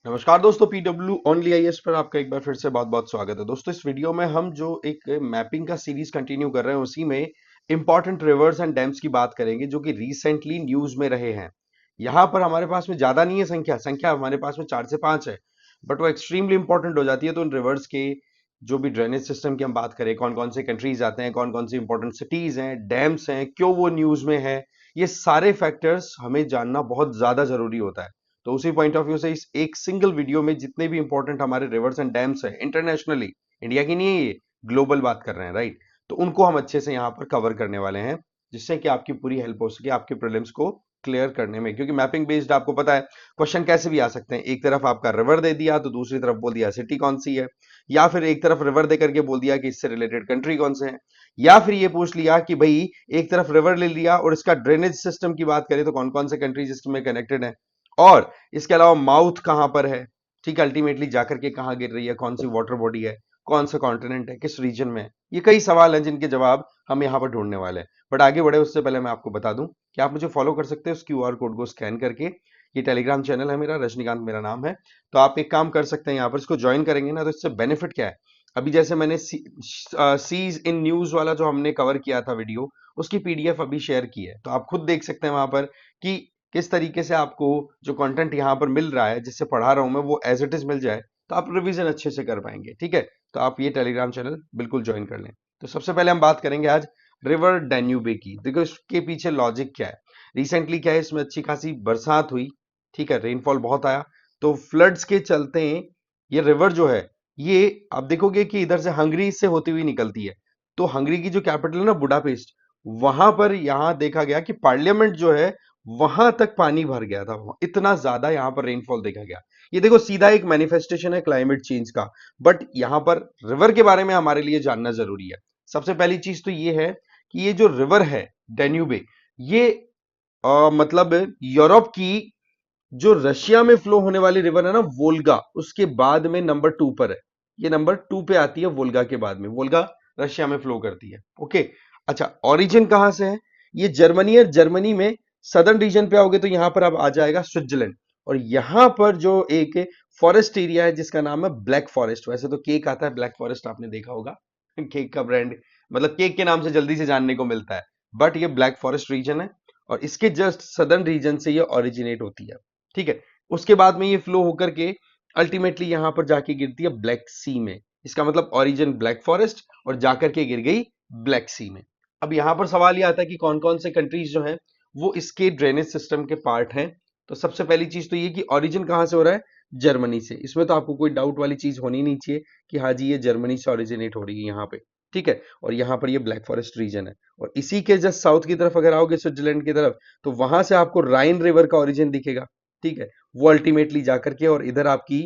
नमस्कार दोस्तों, PW only IAS पर आपका एक बार फिर से बहुत बहुत स्वागत है। दोस्तों, इस वीडियो में हम जो एक मैपिंग का सीरीज कंटिन्यू कर रहे हैं उसी में इंपॉर्टेंट रिवर्स एंड डैम्स की बात करेंगे जो कि रिसेंटली न्यूज में रहे हैं। यहाँ पर हमारे पास में ज्यादा नहीं है संख्या संख्या हमारे पास में 4 से 5 है, बट वो एक्सट्रीमली इंपॉर्टेंट हो जाती है। तो उन रिवर्स के जो भी ड्रेनेज सिस्टम की हम बात करें, कौन कौन से कंट्रीज आते हैं, कौन कौन सी इंपॉर्टेंट सिटीज हैं, डैम्स हैं, क्यों वो न्यूज में है, ये सारे फैक्टर्स हमें जानना बहुत ज्यादा जरूरी होता है। तो उसी पॉइंट ऑफ व्यू से इस एक सिंगल वीडियो में जितने भी इंपॉर्टेंट हमारे रिवर्स एंड डैम्स हैं इंटरनेशनली, इंडिया की नहीं है ये, ग्लोबल बात कर रहे हैं, राइट। तो उनको हम अच्छे से यहाँ पर कवर करने वाले हैं, जिससे कि आपकी पूरी हेल्प हो सके आपके प्रीलिम्स को क्लियर करने में। क्योंकि मैपिंग बेस्ड आपको पता है क्वेश्चन कैसे भी आ सकते हैं। एक तरफ आपका रिवर दे दिया तो दूसरी तरफ बोल दिया सिटी कौन सी है, या फिर एक तरफ रिवर दे करके बोल दिया कि इससे रिलेटेड कंट्री कौन से है, या फिर ये पूछ लिया कि भाई एक तरफ रिवर ले लिया और इसका ड्रेनेज सिस्टम की बात करें तो कौन कौन से कंट्रीज इसमें कनेक्टेड है, और इसके अलावा माउथ कहां पर है, ठीक है, अल्टीमेटली जाकर के कहां गिर रही है, कौन सी वाटर बॉडी है, कौन सा कॉन्टिनेंट है, किस रीजन में है। ये कई सवाल हैं जिनके जवाब हम यहाँ पर ढूंढने वाले हैं। बट आगे बढ़े उससे पहले मैं आपको बता दूं कि आप मुझे फॉलो कर सकते हैं उस क्यूआर कोड को स्कैन करके। ये टेलीग्राम चैनल है मेरा, रजनीकांत मेरा नाम है। तो आप एक काम कर सकते हैं, यहाँ पर इसको ज्वाइन करेंगे ना तो इससे बेनिफिट क्या है। अभी जैसे मैंने सीज इन न्यूज वाला जो हमने कवर किया था वीडियो, उसकी पीडीएफ अभी शेयर की है, तो आप खुद देख सकते हैं वहां पर कि किस तरीके से आपको जो कंटेंट यहाँ पर मिल रहा है, जिससे पढ़ा रहा हूं मैं, वो एज इट इज मिल जाए तो आप रिवीजन अच्छे से कर पाएंगे। ठीक है, तो आप ये टेलीग्राम चैनल बिल्कुल ज्वाइन कर लें। तो सबसे पहले हम बात करेंगे आज रिवर डेन्यूबे की। देखो इसके पीछे लॉजिक क्या है। रिसेंटली क्या है, इसमें अच्छी खासी बरसात हुई, ठीक है, रेनफॉल बहुत आया, तो फ्लड्स के चलते ये रिवर जो है, ये आप देखोगे कि इधर से हंगरी से होती हुई निकलती है। तो हंगरी की जो कैपिटल है ना, बुडापेस्ट, वहां पर यहां देखा गया कि पार्लियामेंट जो है वहां तक पानी भर गया था। इतना ज्यादा यहां पर रेनफॉल देखा गया। ये देखो सीधा एक मैनिफेस्टेशन है क्लाइमेट चेंज का, बट यहां पर रिवर के बारे में हमारे लिए जानना जरूरी है। सबसे पहली चीज तो ये है कि ये जो रिवर है डेन्यूबे, ये मतलब यूरोप की जो रशिया में फ्लो होने वाली रिवर है ना, वोल्गा, उसके बाद में नंबर 2 पर है। ये नंबर 2 पे आती है वोल्गा के बाद में। वोल्गा रशिया में फ्लो करती है। ओके, अच्छा, ओरिजिन कहां से है? ये जर्मनी है। जर्मनी में सदर्न रीजन पे आओगे तो यहां पर अब आ जाएगा स्विट्जरलैंड, और यहां पर जो एक फॉरेस्ट एरिया है जिसका नाम है ब्लैक फॉरेस्ट। वैसे तो केक आता है ब्लैक फॉरेस्ट, आपने देखा होगा केक का ब्रांड, मतलब केक के नाम से जल्दी से जानने को मिलता है, बट ये ब्लैक फॉरेस्ट रीजन है और इसके जस्ट सदर्न रीजन से ये ओरिजिनेट होती है। ठीक है, उसके बाद में ये फ्लो होकर के अल्टीमेटली यहां पर जाके गिरती है ब्लैक सी में। इसका मतलब ओरिजिन ब्लैक फॉरेस्ट और जाकर के गिर गई ब्लैक सी में। अब यहां पर सवाल ये आता है कि कौन कौन से कंट्रीज जो हैं वो इसके ड्रेनेज सिस्टम के पार्ट हैं। तो सबसे पहली चीज तो ये कि ओरिजिन कहां से हो रहा है, जर्मनी से। इसमें तो आपको कोई डाउट वाली चीज होनी नहीं चाहिए कि हाँ जी ये जर्मनी से ओरिजिनेट हो रही है यहाँ पे। ठीक है, और यहाँ पर ये ब्लैक फॉरेस्ट रीजन है, और इसी के जस्ट साउथ की तरफ अगर आओगे स्विट्जरलैंड की तरफ, तो वहां से आपको राइन रिवर का ओरिजिन दिखेगा। ठीक है, वो अल्टीमेटली जाकर के और इधर आपकी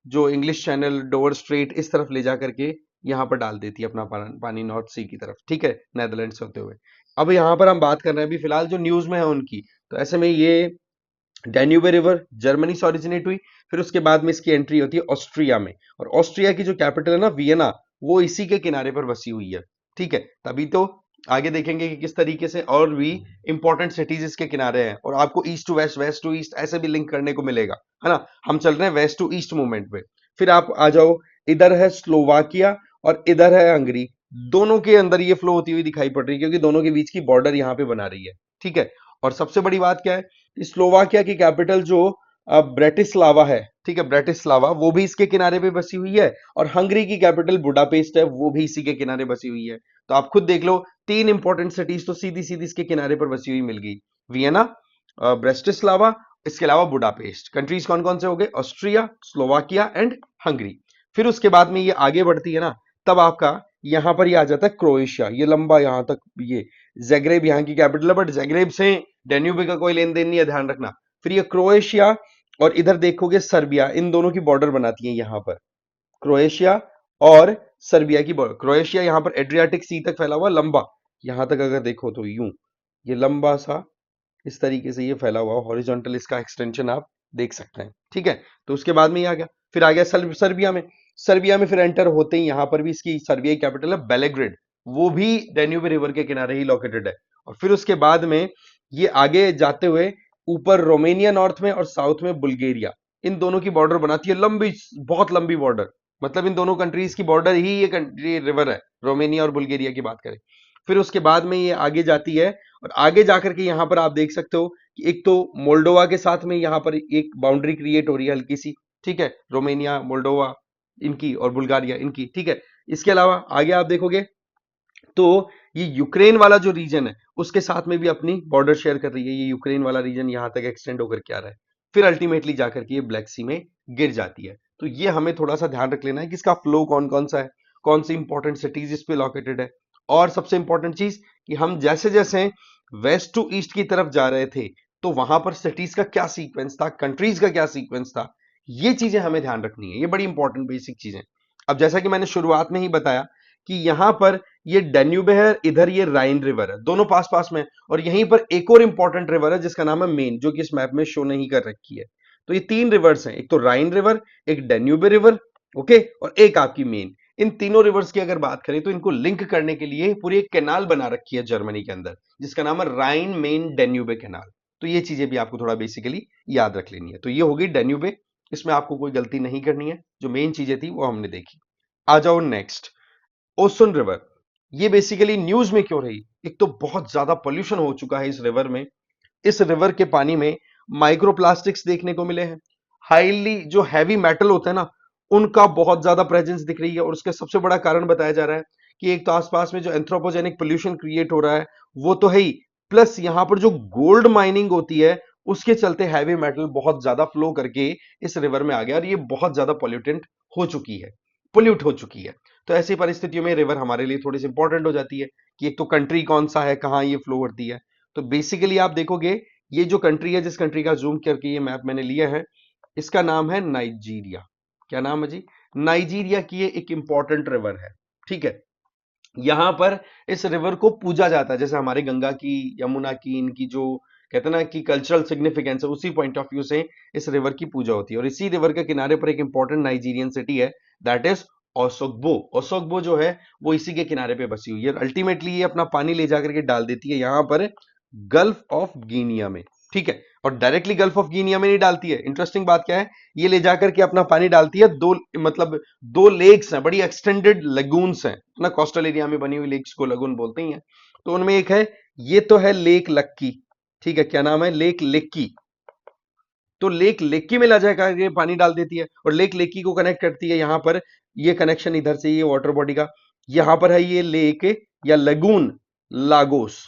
जो इंग्लिश चैनल, डोवर स्ट्रेट, इस तरफ ले जाकर के यहाँ पर डाल देती है अपना पानी नॉर्थ सी की तरफ। ठीक है, नेदरलैंड्स होते हुए। अब यहाँ पर हम बात कर रहे हैं अभी फिलहाल जो न्यूज में है उनकी, तो ऐसे में ये डैन्यूबे रिवर जर्मनी से ओरिजिनेट हुई। फिर उसके बाद में इसकी एंट्री होती है ऑस्ट्रिया में, और ऑस्ट्रिया की जो कैपिटल है ना, वियना, वो इसी के किनारे पर बसी हुई है। ठीक है, तभी तो आगे देखेंगे कि किस तरीके से और भी इंपॉर्टेंट सिटीज इसके किनारे हैं, और आपको east to west, west to east ऐसे भी लिंक करने को मिलेगा, है ना। हम चल रहे हैं वेस्ट टू ईस्ट मूवमेंट पे। फिर आप आ जाओ, इधर है स्लोवाकिया और इधर है हंगरी। दोनों के अंदर ये फ्लो होती हुई दिखाई पड़ रही है क्योंकि दोनों के बीच की बॉर्डर यहाँ पे बना रही है। ठीक है, और सबसे बड़ी बात क्या है, स्लोवाकिया की कैपिटल जो ब्रेटिस्लावा है, ठीक है, ब्रेटिस्लावा, वो भी इसके किनारे पे बसी हुई है, और हंगरी की कैपिटल बुडापेस्ट है, वो भी इसी के किनारे बसी हुई है। तो आप खुद देख लो, 3 इंपॉर्टेंट सिटीज तो सीधी सीधी इसके किनारे पर बसी हुई मिल गई। वियना, ब्रेस्टिस्लावा, इसके अलावा बुडापेस्ट। कंट्रीज कौन कौन से हो गए, ऑस्ट्रिया, स्लोवाकिया एंड हंगरी। फिर उसके बाद में ये आगे बढ़ती है ना, तब आपका यहां पर ये आ जाता है क्रोएशिया। ये लंबा यहां तक, ये जैग्रेब यहाँ की कैपिटल है, बट जैग्रेब से डेन्यूबे का कोई लेन देन नहीं है, ध्यान रखना। फिर ये क्रोएशिया, और इधर देखोगे सर्बिया, इन दोनों की बॉर्डर बनाती है यहां पर क्रोएशिया और सर्बिया की बॉर्डर। क्रोएशिया यहां पर एड्रियाटिक सी तक फैला हुआ लंबा, यहां तक अगर देखो तो यूं ये लंबा सा इस तरीके से ये फैला हुआ हॉरिजॉन्टल, इसका एक्सटेंशन आप देख सकते हैं। ठीक है, तो उसके बाद में ये आ गया, फिर आ गया सर्बिया में। सर्बिया में फिर एंटर होते ही यहां पर भी इसकी सर्बिया की कैपिटल है बेलेग्रेड, वो भी डेन्यूब रिवर के किनारे ही लोकेटेड है। और फिर उसके बाद में ये आगे जाते हुए ऊपर रोमेनिया नॉर्थ में और साउथ में बुल्गारिया, इन दोनों की बॉर्डर बनाती है लंबी, बहुत लंबी बॉर्डर। मतलब इन दोनों कंट्रीज की बॉर्डर ही ये कंट्री रिवर है, रोमेनिया और बुल्गारिया की बात करें। फिर उसके बाद में ये आगे जाती है, और आगे जाकर के यहाँ पर आप देख सकते हो कि एक तो मोल्डोवा के साथ में यहाँ पर एक बाउंड्री क्रिएट हो रही है हल्की सी, ठीक है, रोमेनिया मोल्डोवा इनकी और बुल्गारिया इनकी, ठीक है। इसके अलावा आगे आप देखोगे तो ये यूक्रेन वाला जो रीजन है उसके साथ में भी अपनी बॉर्डर शेयर कर रही है। ये यूक्रेन वाला रीजन यहां तक एक्सटेंड होकर के आ रहा है, फिर अल्टीमेटली जाकर के ये ब्लैक सी में गिर जाती है। तो ये हमें थोड़ा सा ध्यान रख लेना है कि इसका फ्लो कौन कौन सा है, कौन सी इंपॉर्टेंट सिटीज इस पे लोकेटेड है। और सबसे इंपॉर्टेंट चीज कि हम जैसे जैसे वेस्ट टू ईस्ट की तरफ जा रहे थे तो वहां पर सिटीज का क्या सीक्वेंस था, कंट्रीज का क्या सीक्वेंस था, ये चीजें हमें ध्यान रखनी है। ये बड़ी इंपॉर्टेंट बेसिक चीजें। अब जैसा कि मैंने शुरुआत में ही बताया कि यहां पर ये डेन्यूब है, इधर ये राइन रिवर है, दोनों पास पास में। और यहीं पर एक और इंपॉर्टेंट रिवर है जिसका नाम है मेन, जो कि इस मैप में शो नहीं कर रखी है। तो ये तीन रिवर्स हैं, एक तो राइन रिवर, एक डेन्यूब रिवर, ओके, और एक आपकी मेन। इन तीनों रिवर्स की अगर बात करें तो इनको लिंक करने के लिए पूरी एक कैनाल बना रखी है जर्मनी के अंदर, जिसका नाम है राइन मेन डेन्यूबे कैनाल। तो ये चीजें भी आपको थोड़ा बेसिकली याद रख लेनी है। तो ये होगी डेन्यूबे, इसमें आपको कोई गलती नहीं करनी है। जो मेन चीजें थी वो हमने देखी। आ जाओ नेक्स्ट, ओसन रिवर। ये बेसिकली न्यूज में क्यों रही? एक तो बहुत ज्यादा पोल्यूशन हो चुका है इस रिवर में। इस रिवर के पानी में माइक्रोप्लास्टिक्स देखने को मिले हैं, हाईली जो हैवी मेटल होता है ना, उनका बहुत ज्यादा प्रेजेंस दिख रही है। और उसका सबसे बड़ा कारण बताया जा रहा है कि एक तो आसपास में जो एंथ्रोपोजेनिक पोल्यूशन क्रिएट हो रहा है वो तो है ही, प्लस यहां पर जो गोल्ड माइनिंग होती है उसके चलते हैवी मेटल बहुत ज्यादा फ्लो करके इस रिवर में आ गया, और ये बहुत ज्यादा पॉल्यूटेंट हो चुकी है, पोल्यूट हो चुकी है। तो ऐसी परिस्थितियों में रिवर हमारे लिए थोड़ी सी इंपॉर्टेंट हो जाती है कि एक तो कंट्री कौन सा है, कहां ये फ्लो करती है। तो बेसिकली आप देखोगे ये जो कंट्री है, जिस कंट्री का जूम करके ये मैप मैंने लिया है, इसका नाम है नाइजीरिया। क्या नाम है जी? नाइजीरिया की ये एक इंपॉर्टेंट रिवर है, ठीक है। यहां पर इस रिवर को पूजा जाता है, जैसे हमारे गंगा की, यमुना की, इनकी जो कहते हैं ना कि कल्चरल सिग्निफिकेंस है, उसी पॉइंट ऑफ व्यू से इस रिवर की पूजा होती है। और इसी रिवर के किनारे पर एक इंपॉर्टेंट नाइजीरियन सिटी है, दैट इज ओसोग्बो। ओसोग्बो जो है वो इसी के किनारे पे बसी हुई है। अल्टीमेटली ये अपना पानी ले जाकर के डाल देती है यहां पर गल्फ ऑफ गिनिया में, ठीक है। और डायरेक्टली गल्फ ऑफ गिनिया में नहीं डालती है। इंटरेस्टिंग बात क्या है, ये ले जाकर के अपना पानी डालती है दो, मतलब दो लेक्स हैं, बड़ी एक्सटेंडेड लगून्स हैं ना, कोस्टल एरिया में बनी हुई लेक्स को लगून बोलते ही हैं। तो उनमें एक है, ये तो है लेक लक्की, ठीक है। क्या नाम है? लेक लेक्की। तो लेक लेक्की में ला जाकर के पानी डाल देती है और लेक लेक्की को कनेक्ट करती है यहां पर। ये कनेक्शन इधर से, ये वाटर बॉडी का यहां पर है, ये लेक या लगून लागोस।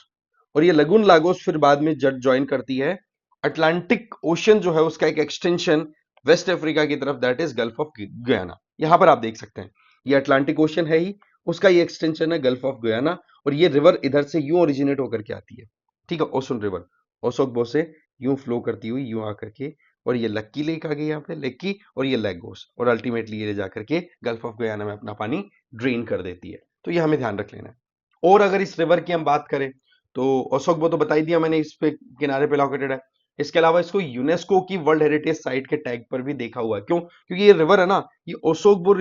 और ये लगून लागोस फिर बाद में जट ज्वाइन करती है अटलांटिक ओशन जो है उसका एक एक्सटेंशन वेस्ट अफ्रीका की तरफ, that is gulf of Guyana. यहां पर आप देख सकते हैं ये अटलांटिक ओशन है ही, उसका ये एक्सटेंशन है गल्फ ऑफ गयाना। और ये रिवर इधर से यूं ओरिजिनेट होकर के आती है, ठीक है, ओसन रिवर ओसोग्बो से यूं फ्लो करती हुई यूं आकर के, और ये लक्की लेक आ गई यहाँ पे, लेक्की, और ये लेगोस, और अल्टीमेटली ये ले जाकर के गल्फ ऑफ गयाना में अपना पानी ड्रेन कर देती है। तो ये हमें ध्यान रख लेना है। और अगर इस रिवर की हम बात करें तो ओसोग्बो तो बता ही दिया मैंने, इस पे किनारे पे लोकेटेड है। इसके अलावा इसको यूनेस्को की वर्ल्ड हेरिटेज साइट के टैग पर भी देखा हुआ है। क्यों? क्योंकि ये रिवर है ना, ये ओसोग्बो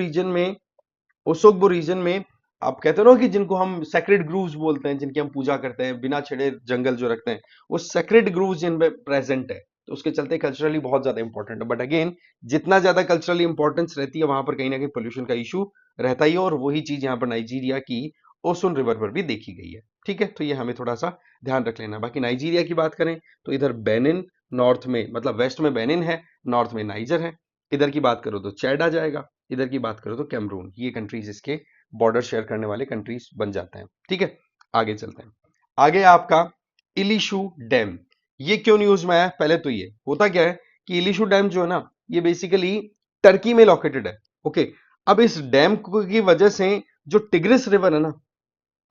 रीजन में आप कहते हो ना कि जिनको हम सेक्रेड ग्रूव्स बोलते हैं, जिनकी हम पूजा करते हैं, बिना छेड़े जंगल जो रखते हैं, वो सेक्रेड ग्रूव्स जिनमें प्रेजेंट है। तो उसके चलते कल्चरली बहुत ज्यादा इंपॉर्टेंट है। बट अगेन, जितना ज्यादा कल्चरली इंपॉर्टेंस रहती है वहां पर कहीं ना कहीं पोल्यूशन का इशू रहता ही है। और वही चीज यहाँ पर नाइजीरिया की ओसोन रिवर पर भी देखी गई है, ठीक है। तो ये हमें थोड़ा सा ध्यान रख लेना। बाकी नाइजीरिया की बात करें तो इधर बेनिन, नॉर्थ में मतलब वेस्ट में बेनिन है, नॉर्थ में नाइजर है। इधर की बात करो तो चैड आ जाएगा, इधर की बात करो तो कैमरून। ये कंट्रीज इसके बॉर्डर शेयर करने वाले कंट्रीज बन जाते हैं, ठीक है। आगे चलते हैं। आगे आपका इलिशु डैम। ये क्यों न्यूज में आया? पहले तो ये होता क्या है कि इलिशु डैम जो है ना, ये बेसिकली टर्की में लोकेटेड है, ओके। अब इस डैम की वजह से जो टिग्रिस रिवर है ना,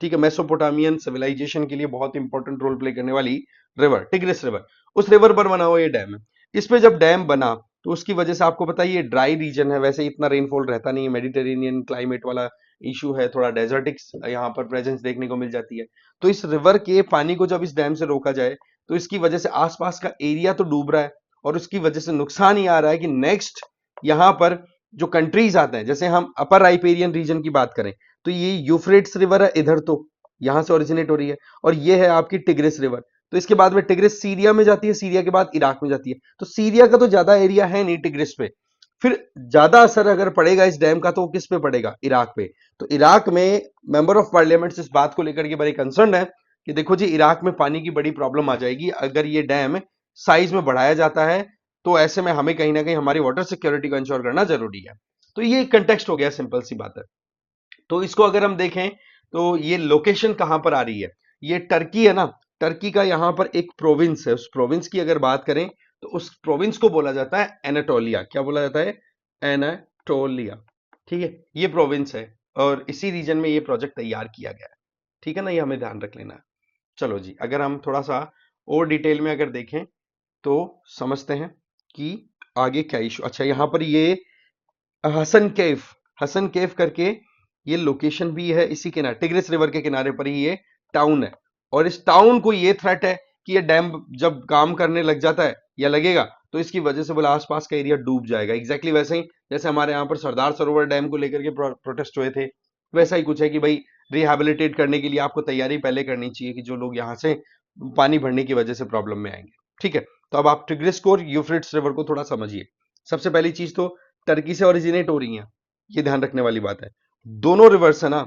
ठीक है, मेसोपोटामियन सिविलाइजेशन के लिए बहुत इंपॉर्टेंट रोल प्ले करने वाली रिवर टिग्रिस रिवर, उस रिवर पर बना हुआ ये डैम है। इस पे जब डैम बना तो उसकी वजह से आपको पता है ये ड्राई रीजन है, वैसे इतना रेनफॉल रहता नहीं है, मेडिटेरेनियन क्लाइमेट वाला इशू है, थोड़ा डेजर्टिक यहाँ पर प्रेजेंस देखने को मिल जाती है। तो इस रिवर के पानी को जब इस डैम से रोका जाए तो इसकी वजह से आसपास का एरिया तो डूब रहा है, और उसकी वजह से नुकसान ये आ रहा है कि नेक्स्ट यहाँ पर जो कंट्रीज आते हैं, जैसे हम अपर राइपेरियन रीजन की बात करें तो ये यूफ्रेट्स रिवर है इधर, तो यहां से ओरिजिनेट हो रही है, और ये है आपकी टिग्रिस रिवर। तो इसके बाद में टिग्रिस सीरिया में जाती है, सीरिया के बाद इराक में जाती है। तो सीरिया का तो ज्यादा एरिया है नहीं टिग्रिस पे, फिर ज्यादा असर अगर पड़ेगा इस डैम का तो वो किस पे पड़ेगा, इराक पे। तो इराक में मेंबर ऑफ पार्लियामेंट इस बात को लेकर के बड़े कंसर्न है कि देखो जी इराक में पानी की बड़ी प्रॉब्लम आ जाएगी अगर ये डैम साइज में बढ़ाया जाता है, तो ऐसे में हमें कहीं ना कहीं हमारी वाटर सिक्योरिटी को इंश्योर करना जरूरी है। तो ये कंटेक्स्ट हो गया, सिंपल सी बात है। तो इसको अगर हम देखें तो ये लोकेशन कहां पर आ रही है, ये टर्की है ना, टर्की का यहां पर एक प्रोविंस है, उस प्रोविंस की अगर बात करें तो उस प्रोविंस को बोला जाता है एनाटोलिया। क्या बोला जाता है, एनाटोलिया। ठीक है, ये प्रोविंस है और इसी रीजन में ये प्रोजेक्ट तैयार किया गया है। ठीक है ना, ये हमें ध्यान रख लेना है। चलो जी, अगर हम थोड़ा सा और डिटेल में अगर देखें तो समझते हैं कि आगे क्या इशू। अच्छा, यहां पर ये हसन केफ, हसन केफ करके ये लोकेशन भी है इसी किनारे, टिग्रिस रिवर के किनारे पर ही ये टाउन है। और इस टाउन को ये थ्रेट है कि ये डैम जब काम करने लग जाता है या लगेगा तो इसकी वजह से बोला आसपास का एरिया डूब जाएगा। एग्जैक्टली वैसे ही जैसे हमारे यहाँ पर सरदार सरोवर डैम को लेकर के प्रोटेस्ट हुए थे, वैसा ही कुछ है कि भाई रिहैबिलिटेट करने के लिए आपको तैयारी पहले करनी चाहिए कि जो लोग यहाँ से पानी भरने की वजह से प्रॉब्लम में आएंगे। ठीक है, तो अब आप टिग्रिस को और यूफ्रेट्स रिवर को थोड़ा समझिए। सबसे पहली चीज तो टर्की से ओरिजिनेट हो रही हैं, ये ध्यान रखने वाली बात है। दोनों रिवर्स है ना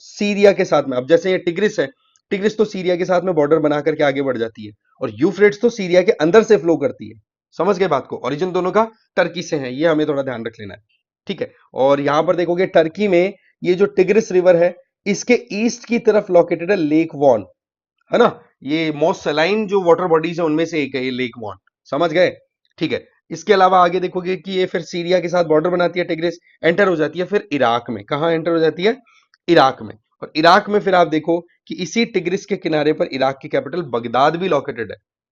सीरिया के साथ में, अब जैसे ये टिग्रिस है, टिग्रिस तो सीरिया के साथ में बॉर्डर बना करके आगे बढ़ जाती है और यूफ्रेट्स तो सीरिया के अंदर से फ्लो करती है। समझ गए बात को, ओरिजिन दोनों का टर्की से है, ये हमें थोड़ा ध्यान रख लेना है। ठीक है, और यहां पर देखोगे टर्की में ये जो टिग्रिस रिवर है इसके ईस्ट की तरफ लोकेटेड है लेक वॉन, है ना, ये मोस्ट सलाइन जो वाटर बॉडीज है उनमें से एक है ये लेक वॉन। समझ गए, ठीक है। इसके अलावा आगे देखोगे कि ये फिर सीरिया के साथ बॉर्डर बनाती है टिग्रिस, एंटर हो जाती है फिर इराक में। कहां एंटर हो जाती है, इराक में। और इराक में फिर आप देखो कि इसी टिग्रिस के किनारे पर इराक की कैपिटल बगदाद भी लोकेटेड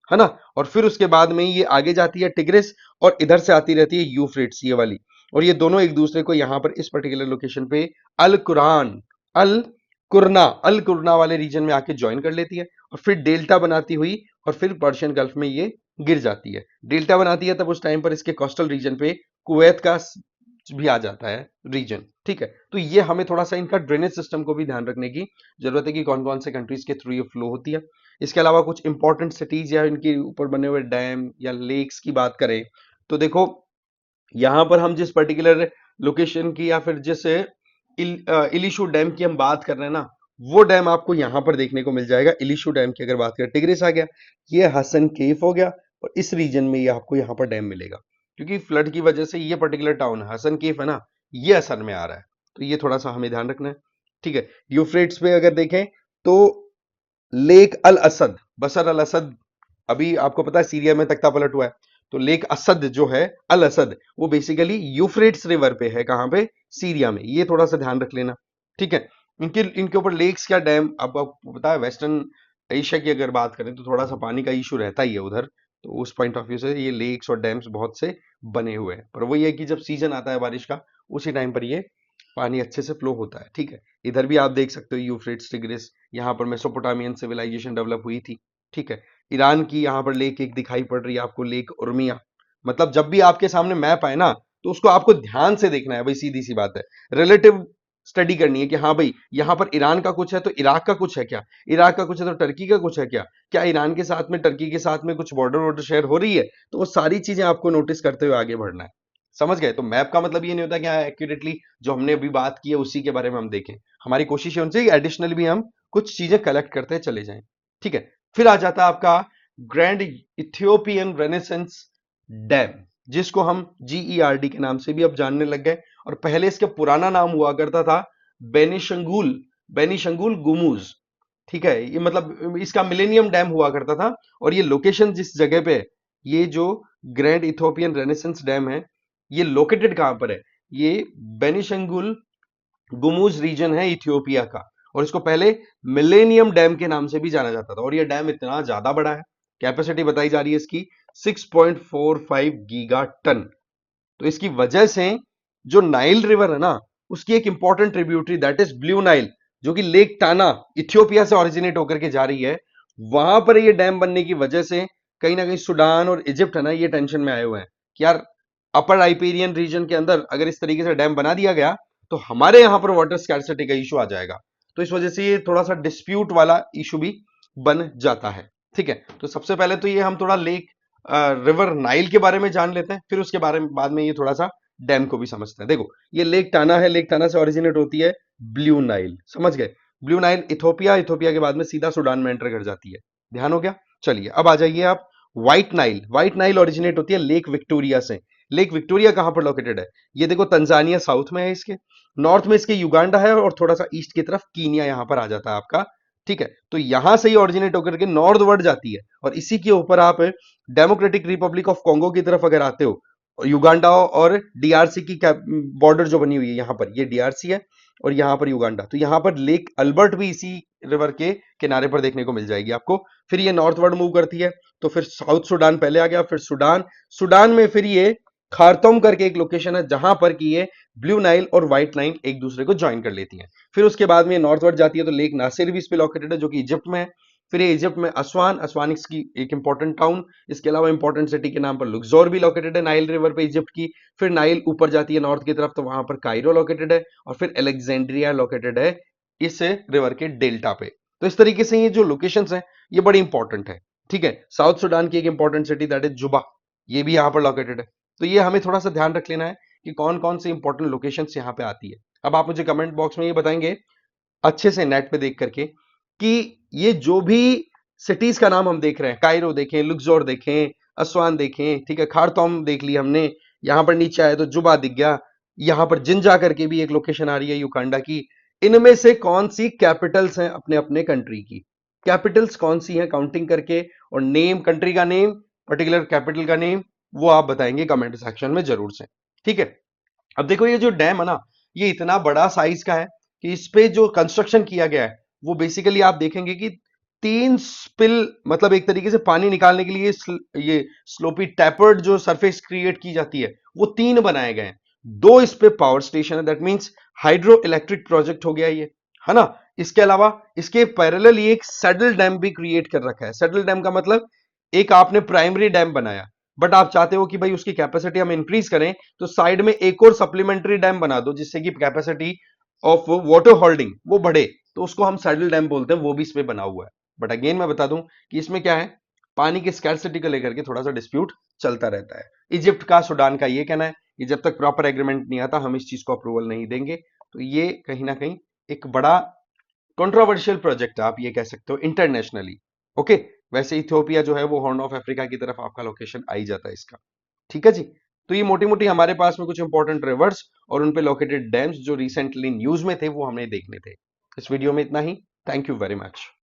है ना। और फिर उसके बाद में ये आगे जाती है टिग्रिस और इधर से आती रहती है यूफ्रेट्स ये वाली, और ये दोनों एक दूसरे को यहां पर इस पर्टिकुलर लोकेशन पे अल कुरान, अल अल कुरना वाले रीजन में आके ज्वाइन कर लेती है और फिर डेल्टा बनाती हुई और फिर पर्शियन गल्फ में ये गिर जाती है। डेल्टा बनाती है तब उस टाइम पर इसके कोस्टल रीजन पे कुवैत का भी आ जाता है रीजन। ठीक है, तो ये हमें थोड़ा सा इनका ड्रेनेज सिस्टम को भी ध्यान रखने की जरूरत है कि कौन कौन से कंट्रीज के थ्रू ये फ्लो होती है। इसके अलावा कुछ इंपॉर्टेंट सिटीज या इनके ऊपर बने हुए डैम या लेक्स की बात करें तो देखो यहां पर हम जिस पर्टिकुलर लोकेशन की या फिर जिस इलिशु डैम की हम बात कर रहे हैं ना, वो डैम आपको यहां पर देखने को मिल जाएगा। इलिशु डैम की अगर बात करें, टिग्रिस आ गया, ये हसन केफ हो गया और इस रीजन में ये आपको यहां पर डैम मिलेगा, क्योंकि फ्लड की वजह से ये पर्टिकुलर टाउन हसन केफ है ना, ये असर में आ रहा है। तो ये थोड़ा सा हमें ध्यान रखना है। ठीक है, यूफ्रेट्स पे अगर देखें तो लेक अल असद, बसर अल असद, अभी आपको पता है सीरिया में तख्ता पलट हुआ है, तो लेक असद जो है, अल असद, वो बेसिकली यूफ्रेट्स रिवर पे है। कहां पे, सीरिया में। ये थोड़ा सा ध्यान रख लेना। ठीक है, इनके ऊपर लेक्स क्या डैम, अब आपको पता है वेस्टर्न एशिया की अगर बात करें तो थोड़ा सा पानी का इशू रहता ही है उधर, तो उस पॉइंट ऑफ व्यू से ये लेक्स और डैम्स बहुत से बने हुए हैं। पर वही है कि जब सीजन आता है बारिश का उसी टाइम पर ये पानी अच्छे से फ्लो होता है। ठीक है, इधर भी आप देख सकते हो यूफ्रेट्स टिग्रिस, यहाँ पर मेसोपोटामियन सिविलाइजेशन डेवलप हुई थी। ठीक है, ईरान की यहाँ पर लेक एक दिखाई पड़ रही है आपको, लेक उर्मिया। मतलब जब भी आपके सामने मैप आए ना तो उसको आपको ध्यान से देखना है भाई, सीधी सी बात है। रिलेटिव स्टडी करनी है कि हाँ भाई यहाँ पर ईरान का कुछ है तो इराक का कुछ है क्या, इराक का कुछ है तो टर्की का कुछ है क्या, क्या ईरान के साथ में टर्की के साथ में कुछ बॉर्डर वॉर्डर शेयर हो रही है, तो वो सारी चीजें आपको नोटिस करते हुए आगे बढ़ना है। समझ गए, तो मैप का मतलब ये नहीं होता कि हाँ एक्यूरेटली जो हमने अभी बात की है उसी के बारे में हम देखें, हमारी कोशिश है उनसे एडिशनल भी हम कुछ चीजें कलेक्ट करते चले जाएं। ठीक है, फिर आ जाता है आपका ग्रैंड इथियोपियन रेनेसेंस डैम, जिसको हम GERD के नाम से भी अब जानने लग गए, और पहले इसका पुराना नाम हुआ करता था बेनिशंगुल, बेनिशंगुल गुमूज। ठीक है, ये मतलब इसका मिलेनियम डैम हुआ करता था। और ये लोकेशन जिस जगह पे है, ये जो ग्रैंड इथोपियन रेनेसेंस डैम है, ये लोकेटेड कहां पर है, ये बेनिशंगुल गुमूज रीजन है इथियोपिया का। और इसको पहले मिलेनियम डैम के नाम से भी जाना जाता था। और ये डैम इतना ज्यादा बड़ा है, कैपेसिटी बताई जा रही है इसकी 6.45 गीगा टन। तो इसकी वजह से जो नाइल रिवर है ना, उसकी एक important tributary that is blue Nile, जो कि लेक टाना इथियोपिया से ओरिजिनेट होकर के जा रही है, वहां पर ये डैम बनने की वजह से कहीं ना कहीं सूडान और इजिप्ट है ना, ये टेंशन में आए हुए हैं कि यार अपर आइपेरियन रीजन के अंदर अगर इस तरीके से डैम बना दिया गया तो हमारे यहां पर वाटर स्कैर्सिटी का इशू आ जाएगा। तो इस वजह से ये थोड़ा सा डिस्प्यूट वाला इशू भी बन जाता है। ठीक है, तो सबसे पहले तो ये हम थोड़ा लेक रिवर नाइल के बारे में जान लेते हैं, फिर उसके बारे में बाद में ये थोड़ा सा डैम को भी समझते हैं। देखो, ये लेक टाना है, लेक टाना से ओरिजिनेट होती है ब्लू नाइल, समझ गए? ब्लू नाइल इथोपिया, इथोपिया के बाद में सीधा सूडान में एंटर कर जाती है। ध्यान हो गया? चलिए अब आ जाइए आप। White Nile, white Nile originate होती है लेक विक्टोरिया से। लेक विक्टोरिया कहां पर लोकेटेड है? ये देखो, तंजानिया साउथ में है, इसके नॉर्थ में इसके युगांडा है, और थोड़ा सा ईस्ट की तरफ कीनिया यहां पर आ जाता है आपका। ठीक है, तो यहां से ही ऑरिजिनेट होकर के नॉर्थ वर्ड जाती है, और इसी के ऊपर आप डेमोक्रेटिक रिपब्लिक ऑफ कॉन्गो की तरफ अगर आते हो, युगांडा और डीआरसी की बॉर्डर जो बनी हुई है यहां पर, ये डीआरसी है और यहां पर युगांडा, तो यहां पर लेक अल्बर्ट भी इसी रिवर के किनारे पर देखने को मिल जाएगी आपको। फिर ये नॉर्थवर्ड मूव करती है, तो फिर साउथ सुडान पहले आ गया, फिर सुडान, सुडान में फिर ये खारतुम करके एक लोकेशन है जहां पर कि ये ब्लू नाइल और व्हाइट नाइल एक दूसरे को ज्वाइन कर लेती हैं। फिर उसके बाद में नॉर्थवर्ड जाती है, तो लेक नासिर भी इस पे लोकेटेड है, जो कि इजिप्ट में है। फिर ये इजिप्ट में असवान, असवान की एक इंपॉर्टेंट टाउन, इसके अलावा इंपॉर्टेंट सिटी के नाम पर लुक्सोर भी लोकेटेड है नाइल रिवर पे इजिप्ट की। फिर नाइल ऊपर जाती है नॉर्थ की तरफ, तो वहां पर कायरो लोकेटेड है, और फिर अलेक्जेंड्रिया लोकेटेड है इस रिवर के डेल्टा पे। तो इस तरीके से ये जो लोकेशंस हैं ये बड़ी इंपॉर्टेंट है। ठीक है, साउथ सुडान की एक इंपॉर्टेंट सिटी दैट इज जुबा, ये भी यहाँ पर लोकेटेड है। तो ये हमें थोड़ा सा ध्यान रख लेना है कि कौन कौन सी इंपॉर्टेंट लोकेशंस यहाँ पे आती है। अब आप मुझे कमेंट बॉक्स में ये बताएंगे अच्छे से नेट पे देख करके कि ये जो भी सिटीज का नाम हम देख रहे हैं, कायरो देखें, लुक्सोर देखें, असवान देखें, ठीक है, खारतौम देख ली हमने, यहां पर नीचे आए तो जुबा दिख गया, यहां पर जिंजा करके भी एक लोकेशन आ रही है युगांडा की। इनमें से कौन सी कैपिटल्स हैं अपने अपने कंट्री की? कैपिटल्स कौन सी हैं काउंटिंग करके, और नेम, कंट्री का नेम, पर्टिकुलर कैपिटल का नेम, वो आप बताएंगे कमेंट सेक्शन में जरूर से। ठीक है, अब देखो ये जो डैम है ना, ये इतना बड़ा साइज का है कि इस पे जो कंस्ट्रक्शन किया गया है वो बेसिकली आप देखेंगे कि तीन स्पिल, मतलब एक तरीके से पानी निकालने के लिए ये स्लोपी टैपर्ड जो सरफेस क्रिएट की जाती है वो तीन बनाए गए हैं। दो इस पे पावर स्टेशन है, that means hydro electric project हो गया ये, है ना? इसके अलावा इसके पैरेलल ये एक सैडल डैम भी क्रिएट कर रखा है। सैडल डैम का मतलब एक आपने प्राइमरी डैम बनाया, बट आप चाहते हो कि भाई उसकी कैपेसिटी हम इंक्रीज करें, तो साइड में एक और सप्लीमेंट्री डैम बना दो जिससे कि कैपेसिटी ऑफ वाटर होल्डिंग वो बढ़े, तो उसको हम सैडल डैम बोलते हैं, वो भी इस पे बना हुआ है। बट अगेन मैं बता दूं कि इसमें क्या है, पानी की स्कैर्सिटी को लेकर के थोड़ा सा डिस्प्यूट चलता रहता है। इजिप्ट का, सूडान का ये कहना है कि जब तक प्रॉपर एग्रीमेंट नहीं आता हम इस चीज को अप्रूवल नहीं देंगे। तो ये कहीं ना कहीं एक बड़ा कंट्रोवर्शियल प्रोजेक्ट है, आप ये कह सकते हो इंटरनेशनली। ओके, वैसे इथियोपिया जो है वो हॉर्न ऑफ अफ्रीका की तरफ आपका लोकेशन आ ही जाता है इसका। ठीक है जी, तो ये मोटी मोटी हमारे पास में कुछ इंपॉर्टेंट रिवर्स और उन पे लोकेटेड डैम्स जो रिसेंटली न्यूज में थे वो हमें देखने थे। इस वीडियो में इतना ही। Thank you very much.